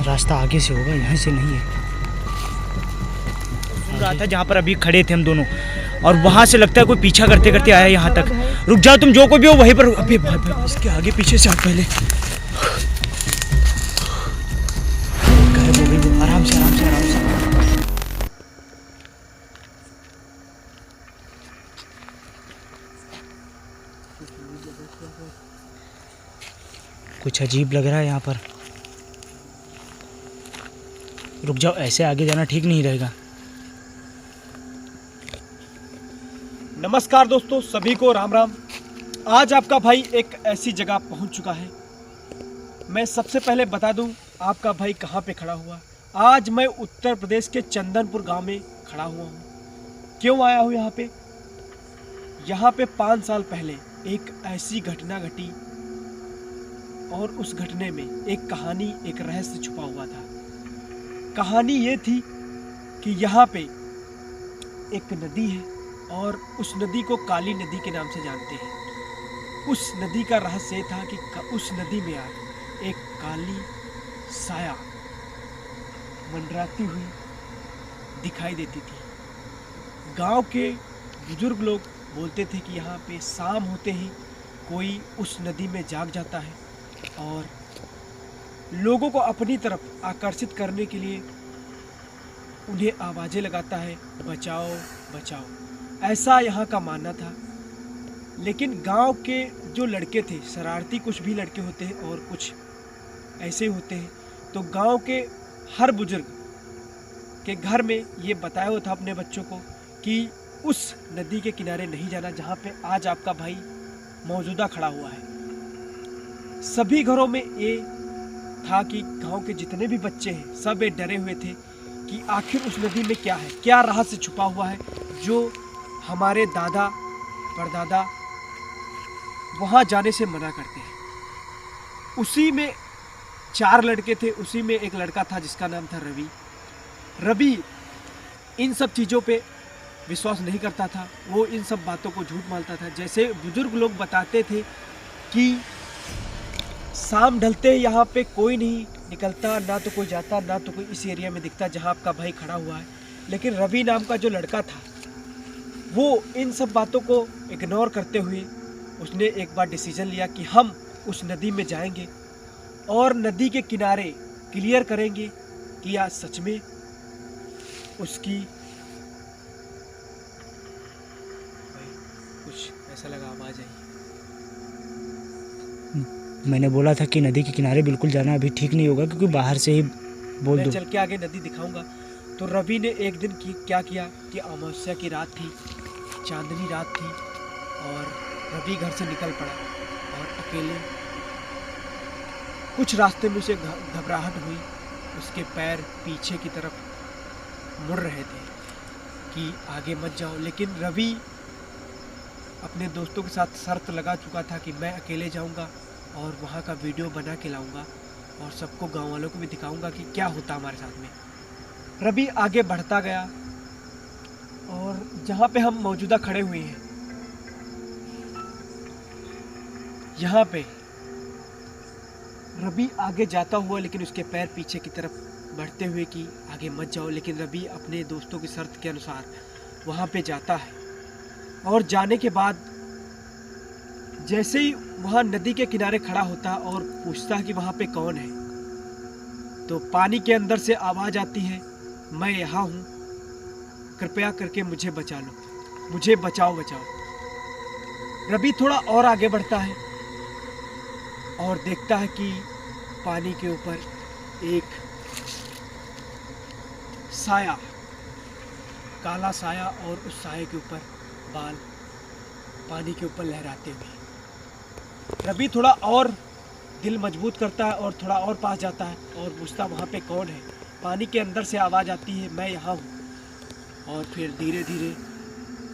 रास्ता आगे से होगा, यहाँ से नहीं है। सुन रहा था जहाँ पर अभी खड़े थे हम दोनों, और वहाँ से लगता है कोई पीछा करते करते आया यहाँ तक। रुक जाओ तुम, जो कोई भी हो वहीं पर। अबे भाई इसके आगे पीछे से आप पहले। आराम से आराम से आराम से। कुछ अजीब लग रहा है यहाँ पर। रुक जाओ, ऐसे आगे जाना ठीक नहीं रहेगा। नमस्कार दोस्तों, सभी को राम राम। आज आपका भाई एक ऐसी जगह पहुंच चुका है। मैं सबसे पहले बता दूं आपका भाई कहां पे खड़ा हुआ। आज मैं उत्तर प्रदेश के चंदनपुर गांव में खड़ा हुआ हूं। क्यों आया हूं यहाँ पे? यहाँ पे 5 साल पहले एक ऐसी घटना घटी और उस घटने में एक कहानी, एक रहस्य छुपा हुआ था। कहानी ये थी कि यहाँ पे एक नदी है और उस नदी को काली नदी के नाम से जानते हैं। उस नदी का रहस्य था कि उस नदी में आज एक काली साया मंडराती हुई दिखाई देती थी। गांव के बुजुर्ग लोग बोलते थे कि यहाँ पे शाम होते ही कोई उस नदी में जाग जाता है और लोगों को अपनी तरफ आकर्षित करने के लिए उन्हें आवाज़ें लगाता है, बचाओ बचाओ। ऐसा यहाँ का मानना था। लेकिन गांव के जो लड़के थे, शरारती कुछ भी लड़के होते हैं और कुछ ऐसे होते हैं, तो गांव के हर बुजुर्ग के घर में ये बताया हुआ था अपने बच्चों को कि उस नदी के किनारे नहीं जाना जहाँ पे आज आपका भाई मौजूदा खड़ा हुआ है। सभी घरों में ये था कि गांव के जितने भी बच्चे हैं सब ये डरे हुए थे कि आखिर उस नदी में क्या है, क्या रहस्य छुपा हुआ है जो हमारे दादा परदादा वहाँ जाने से मना करते हैं। उसी में 4 लड़के थे। उसी में एक लड़का था जिसका नाम था रवि। रवि इन सब चीज़ों पे विश्वास नहीं करता था। वो इन सब बातों को झूठ मानता था। जैसे बुजुर्ग लोग बताते थे कि शाम ढलते यहाँ पे कोई नहीं निकलता, ना तो कोई जाता, ना तो कोई इस एरिया में दिखता जहाँ आपका भाई खड़ा हुआ है। लेकिन रवि नाम का जो लड़का था वो इन सब बातों को इग्नोर करते हुए उसने एक बार डिसीजन लिया कि हम उस नदी में जाएंगे और नदी के किनारे क्लियर करेंगे कि आज सच में उसकी कुछ ऐसा लगा आवाज़ आई। मैंने बोला था कि नदी के किनारे बिल्कुल जाना अभी ठीक नहीं होगा, क्योंकि बाहर से ही बोल दो। मैं चल के आगे नदी दिखाऊंगा। तो रवि ने एक दिन क्या किया कि अमावस्या की रात थी, चांदनी रात थी, और रवि घर से निकल पड़ा और अकेले कुछ रास्ते में उसे घबराहट हुई। उसके पैर पीछे की तरफ मुड़ रहे थे कि आगे मत जाओ। लेकिन रवि अपने दोस्तों के साथ शर्त लगा चुका था कि मैं अकेले जाऊंगा और वहाँ का वीडियो बना के लाऊंगा और सबको, गांव वालों को भी दिखाऊंगा कि क्या होता हमारे साथ में। रवि आगे बढ़ता गया और जहाँ पे हम मौजूदा खड़े हुए हैं, यहाँ पे रवि आगे जाता हुआ, लेकिन उसके पैर पीछे की तरफ बढ़ते हुए कि आगे मत जाओ। लेकिन रवि अपने दोस्तों की शर्त के अनुसार वहाँ पे जाता है और जाने के बाद जैसे ही वहाँ नदी के किनारे खड़ा होता और पूछता है कि वहाँ पे कौन है, तो पानी के अंदर से आवाज़ आती है, मैं यहाँ हूँ, कृपया करके मुझे बचा लो, मुझे बचाओ बचाओ। रवि थोड़ा और आगे बढ़ता है और देखता है कि पानी के ऊपर एक साया, काला साया, और उस साये के ऊपर बाल पानी के ऊपर लहराते हुए। रवि थोड़ा और दिल मजबूत करता है और थोड़ा और पास जाता है और पूछता वहाँ पे कौन है। पानी के अंदर से आवाज़ आती है, मैं यहाँ हूँ। और फिर धीरे धीरे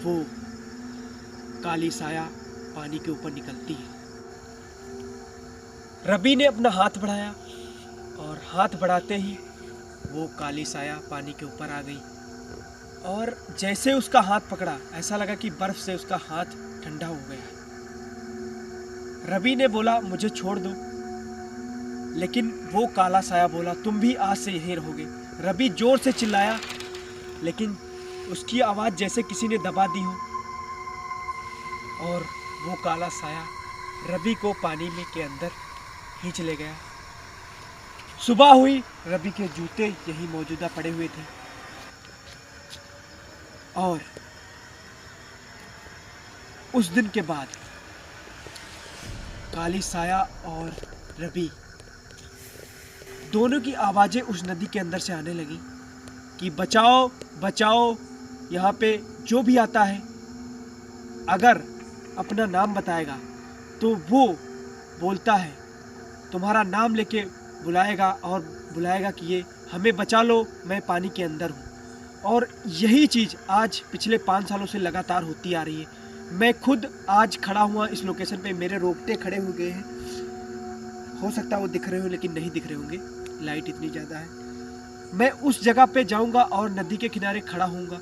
वो काली साया पानी के ऊपर निकलती है। रवि ने अपना हाथ बढ़ाया और हाथ बढ़ाते ही वो काली साया पानी के ऊपर आ गई और जैसे उसका हाथ पकड़ा, ऐसा लगा कि बर्फ से उसका हाथ ठंडा हो गया। रवि ने बोला, मुझे छोड़ दो, लेकिन वो काला साया बोला तुम भी आज से यहीं रहोगे। रवि जोर से चिल्लाया, लेकिन उसकी आवाज़ जैसे किसी ने दबा दी हो, और वो काला साया रवि को पानी में के अंदर खींच ले गया। सुबह हुई, रवि के जूते यहीं मौजूदा पड़े हुए थे, और उस दिन के बाद काली साया और रवि दोनों की आवाज़ें उस नदी के अंदर से आने लगी कि बचाओ बचाओ, यहाँ पे जो भी आता है अगर अपना नाम बताएगा तो वो बोलता है तुम्हारा नाम लेके बुलाएगा और बुलाएगा कि ये हमें बचा लो, मैं पानी के अंदर हूँ। और यही चीज़ आज पिछले 5 सालों से लगातार होती आ रही है। मैं खुद आज खड़ा हुआ इस लोकेशन पे, मेरे रोकटे खड़े हो गए हैं। हो सकता है वो दिख रहे हो लेकिन नहीं दिख रहे होंगे, लाइट इतनी ज़्यादा है। मैं उस जगह पे जाऊंगा और नदी के किनारे खड़ा होऊंगा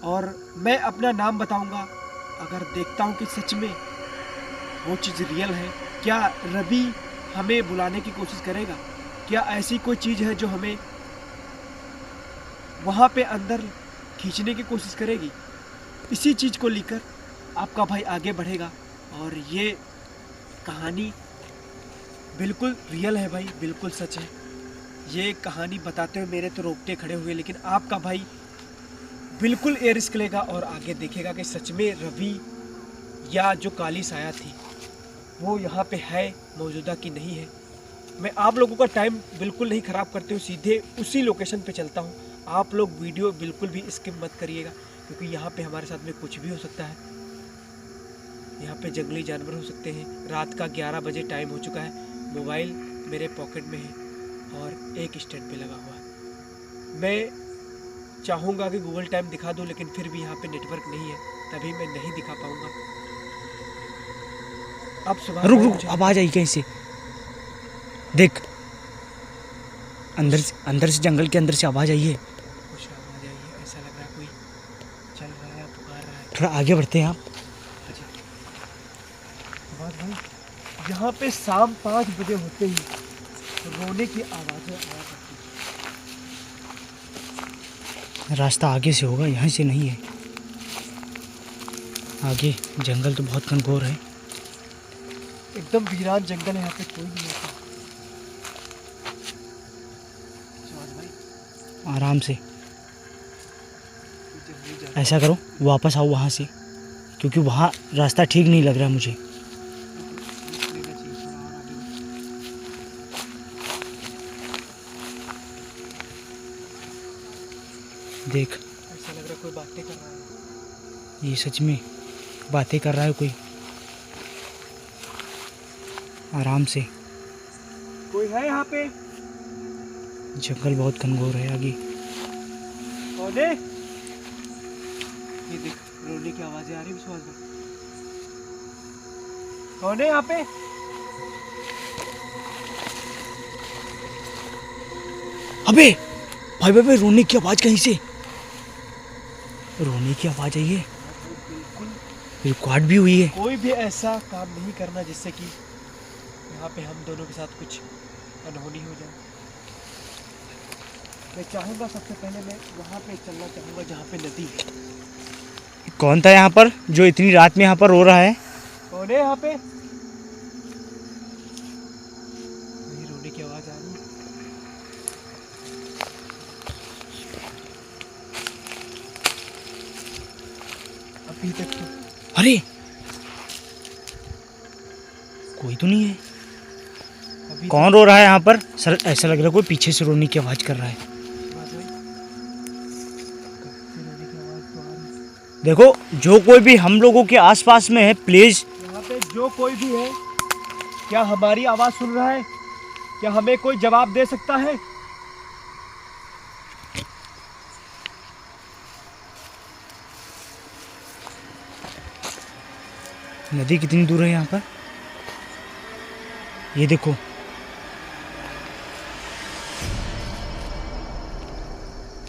और मैं अपना नाम बताऊंगा। अगर देखता हूँ कि सच में वो चीज़ रियल है, क्या रवि हमें बुलाने की कोशिश करेगा, क्या ऐसी कोई चीज़ है जो हमें वहाँ पे अंदर खींचने की कोशिश करेगी, इसी चीज़ को लेकर आपका भाई आगे बढ़ेगा। और ये कहानी बिल्कुल रियल है भाई, बिल्कुल सच है। ये कहानी बताते हुए मेरे तो रोकटे खड़े हुए, लेकिन आपका भाई बिल्कुल ये रिस्क लेगा और आगे देखेगा कि सच में रवि या जो काली साया थी वो यहाँ पे है मौजूदा कि नहीं है। मैं आप लोगों का टाइम बिल्कुल नहीं ख़राब करते हुए सीधे उसी लोकेशन पे चलता हूँ। आप लोग वीडियो बिल्कुल भी स्किप मत करिएगा, क्योंकि यहाँ पे हमारे साथ में कुछ भी हो सकता है। यहाँ पे जंगली जानवर हो सकते हैं। रात का 11 बजे टाइम हो चुका है, मोबाइल मेरे पॉकेट में है और एक स्टैंड पे लगा हुआ है। मैं चाहूँगा कि गूगल टाइम दिखा दूँ, लेकिन फिर भी यहाँ पे नेटवर्क नहीं है, तभी मैं नहीं दिखा पाऊँगा। अब सुबह रुक आवाज आई कहीं से, देख अंदर से जंगल के अंदर से आवाज आई है। कुछ आवाज आई है, ऐसा लग रहा है कोई चल रहा है, पुकार रहा है। थोड़ा आगे बढ़ते हैं आप। भाई यहाँ पे शाम 5 बजे होते ही रोने की आवाज़ें आया करती हैं। रास्ता आगे से होगा, यहाँ से नहीं है। आगे जंगल तो बहुत घनघोर है, एकदम वीरान जंगल है, यहाँ पे कोई नहीं होता। आराम से ऐसा करो, वापस आओ वहाँ से, क्योंकि वहाँ रास्ता ठीक नहीं लग रहा मुझे। देख ऐसा लग रहा है कोई बातें कर रहा है। ये सच में बातें कर रहा है कोई। आराम से, कोई है यहाँ पे? जंगल बहुत घनघोर है आगे। कौन है? ये देख रोने की आवाजें आ रही है विश्वास में। कौन है यहाँ पे? अबे भाई भाई भाई, रोने की आवाज कहीं से, रोने की आवाज आई है, बिल्कुल रिकॉर्ड भी हुई है। कोई भी ऐसा काम नहीं करना जिससे कि यहाँ पे हम दोनों के साथ कुछ अनहोनी हो जाए। मैं चाहूँगा सबसे पहले मैं वहाँ पे चलना चाहूँगा जहाँ पे नदी है। कौन था यहाँ पर जो इतनी रात में यहाँ पर रो रहा है? कौन है यहाँ पे? मेरी रोने की आवाज आ रही है। अभी तक तो अरे कोई तो नहीं है। अभी कौन रो रहा है यहाँ पर? सर ऐसा लग रहा है कोई पीछे से रोने की आवाज कर रहा है। देखो जो कोई भी हम लोगों के आसपास में है, प्लीज यहाँ पे जो कोई भी है, क्या हमारी आवाज सुन रहा है? क्या हमें कोई जवाब दे सकता है? नदी कितनी दूर है यहाँ पर? ये देखो,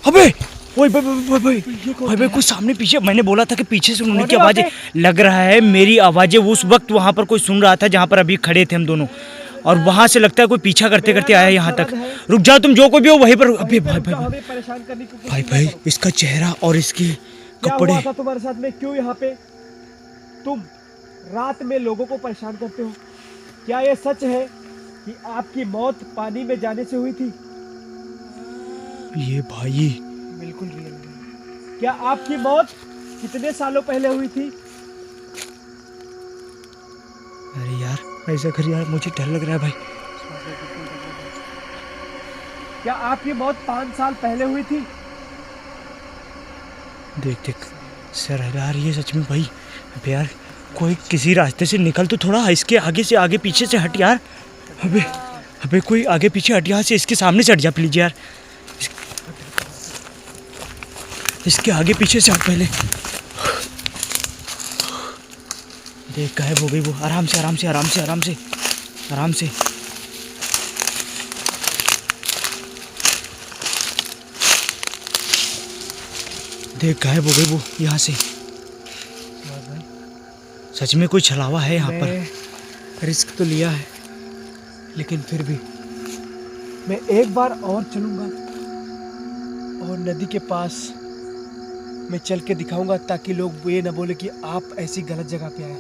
अबे ओए भाई भाई भाई भाई भाई, कुछ सामने पीछे, मैंने बोला था कि पीछे से रोने की आवाजें लग रहा है। मेरी आवाजें उस वक्त वहाँ पर कोई सुन रहा था जहाँ पर अभी खड़े थे हम दोनों, और वहां से लगता है कोई पीछा करते करते आया यहाँ तक। रुक जाओ तुम, जो कोई भी हो वहीं पर। अबे भाई भाई हमें परेशान करने की कोशिश भाई मत भाई, करो। इसका चेहरा और इसके क्या कपड़े। हुआ था तुम्हारे साथ में? क्यों यहाँ पे तुम रात में लोगों को परेशान करते हो? क्या ये सच है कि आपकी मौत पानी में जाने से हुई थी? ये भाई बिल्कुल रियल नहीं। क्या आपकी मौत कितने सालों पहले हुई थी? अरे यार ऐसा कर यार, मुझे डर लग रहा है भाई। क्या आपकी मौत 5 साल पहले हुई थी? देख देख सर हिला रही है सच में भाई। अबे यार कोई किसी रास्ते से निकल तो थोड़ा, इसके आगे से आगे पीछे से हट यार। अबे अबे कोई आगे पीछे हट, यहाँ से इसके सामने से हट जा प्लीज यार। इसके आगे पीछे से हट पहले। देख गायब हो गई वो। आराम से आराम से आराम से आराम से आराम से। देख गायब हो गई वो यहाँ से। सच में कोई छलावा है यहाँ पर। रिस्क तो लिया है, लेकिन फिर भी मैं एक बार और चलूंगा और नदी के पास मैं चल के दिखाऊंगा, ताकि लोग ये ना बोले कि आप ऐसी गलत जगह पे आए।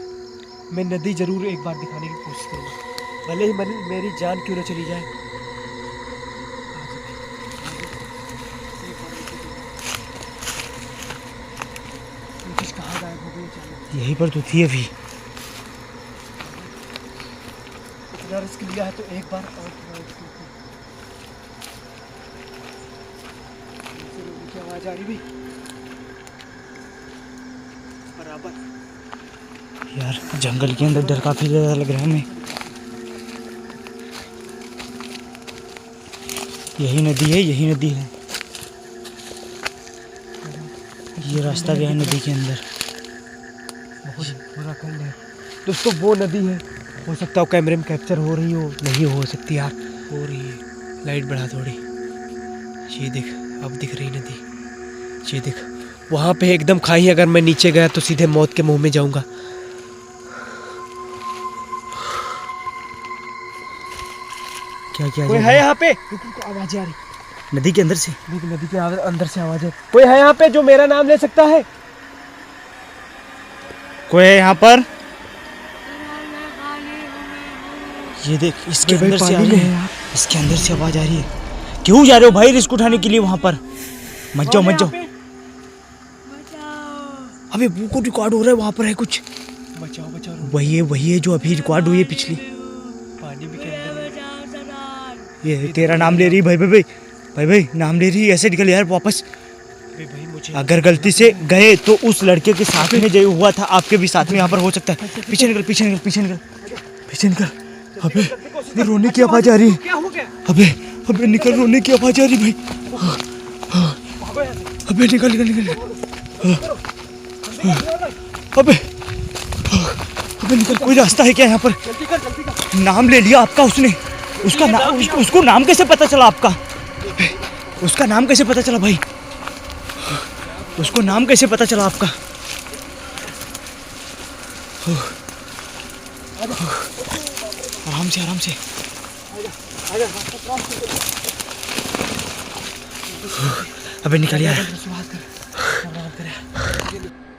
मैं नदी जरूर एक बार दिखाने की कोशिश करूंगा, भले ही मेरी जान क्यों ना चली जाए। कहाँ गायब हो गई अचानक? यहीं पर तो थी अभी। इतना रिस्क लिया है तो एक बार और थोड़ा रिस्क लेते हैं। नीचे आवाज आ रही भी बराबर। यार जंगल के अंदर डर काफी ज्यादा लग रहा है हमें। यही नदी है, यही नदी है। ये रास्ता गया है नदी के अंदर। बहुत बुरा खंड है दोस्तों, वो नदी है। हो सकता हो कैमरे में कैप्चर हो रही हो, नहीं हो सकती यार, हो रही है। लाइट बढ़ा थोड़ी। ये देख, अब दिख रही नदी। ये देख, वहाँ पे एकदम खाई। अगर मैं नीचे गया तो सीधे मौत के मुंह में जाऊंगा। क्या क्या कोई है यहाँ पे? आवाज आ रही नदी के अंदर से। नदी के अंदर से आवाज है। कोई है यहाँ पे जो मेरा नाम ले सकता है? कोई है यहाँ पर? ये देख, इसके भाई अंदर से आ पानी रही में है। इसके अंदर से आवाज आ रही है। क्यों जा रहे हो भाई रिस्क उठाने के लिए वहां पर? मत जाओ मत जाओ। अबे वो को रिकॉर्ड हो रहा है, वहां पर है कुछ। बचाओ बचाओ। वही है जो अभी रिकॉर्ड हुई है पिछली। पानी भी के अंदर है। ये तेरा नाम ले रही भाई भाई भाई भाई भाई नाम ले रही। ऐसे निकल यार वापस। भाई मुझे अगर गलती से गए तो उस लड़के के साथ में जो हुआ था आपके भी साथ में यहाँ पर हो सकता है। पीछे निकल पीछे निकल पीछे निकल पीछे निकल। अबे ये रोने की आवाज आ रही है। क्या हो गया? अबे अबे निकल, रोने की आवाज आ रही भाई। अबे निकल निकल निकल। अबे अबे निकल। कोई रास्ता है क्या यहाँ पर? जल्दी कर जल्दी कर। नाम ले लिया आपका उसने। उसका नाम उसको नाम कैसे पता चला आपका? उसका नाम कैसे पता चला भाई? उसको नाम कैसे पता चला आपका? आराम से आराम से। अबे निकल यार।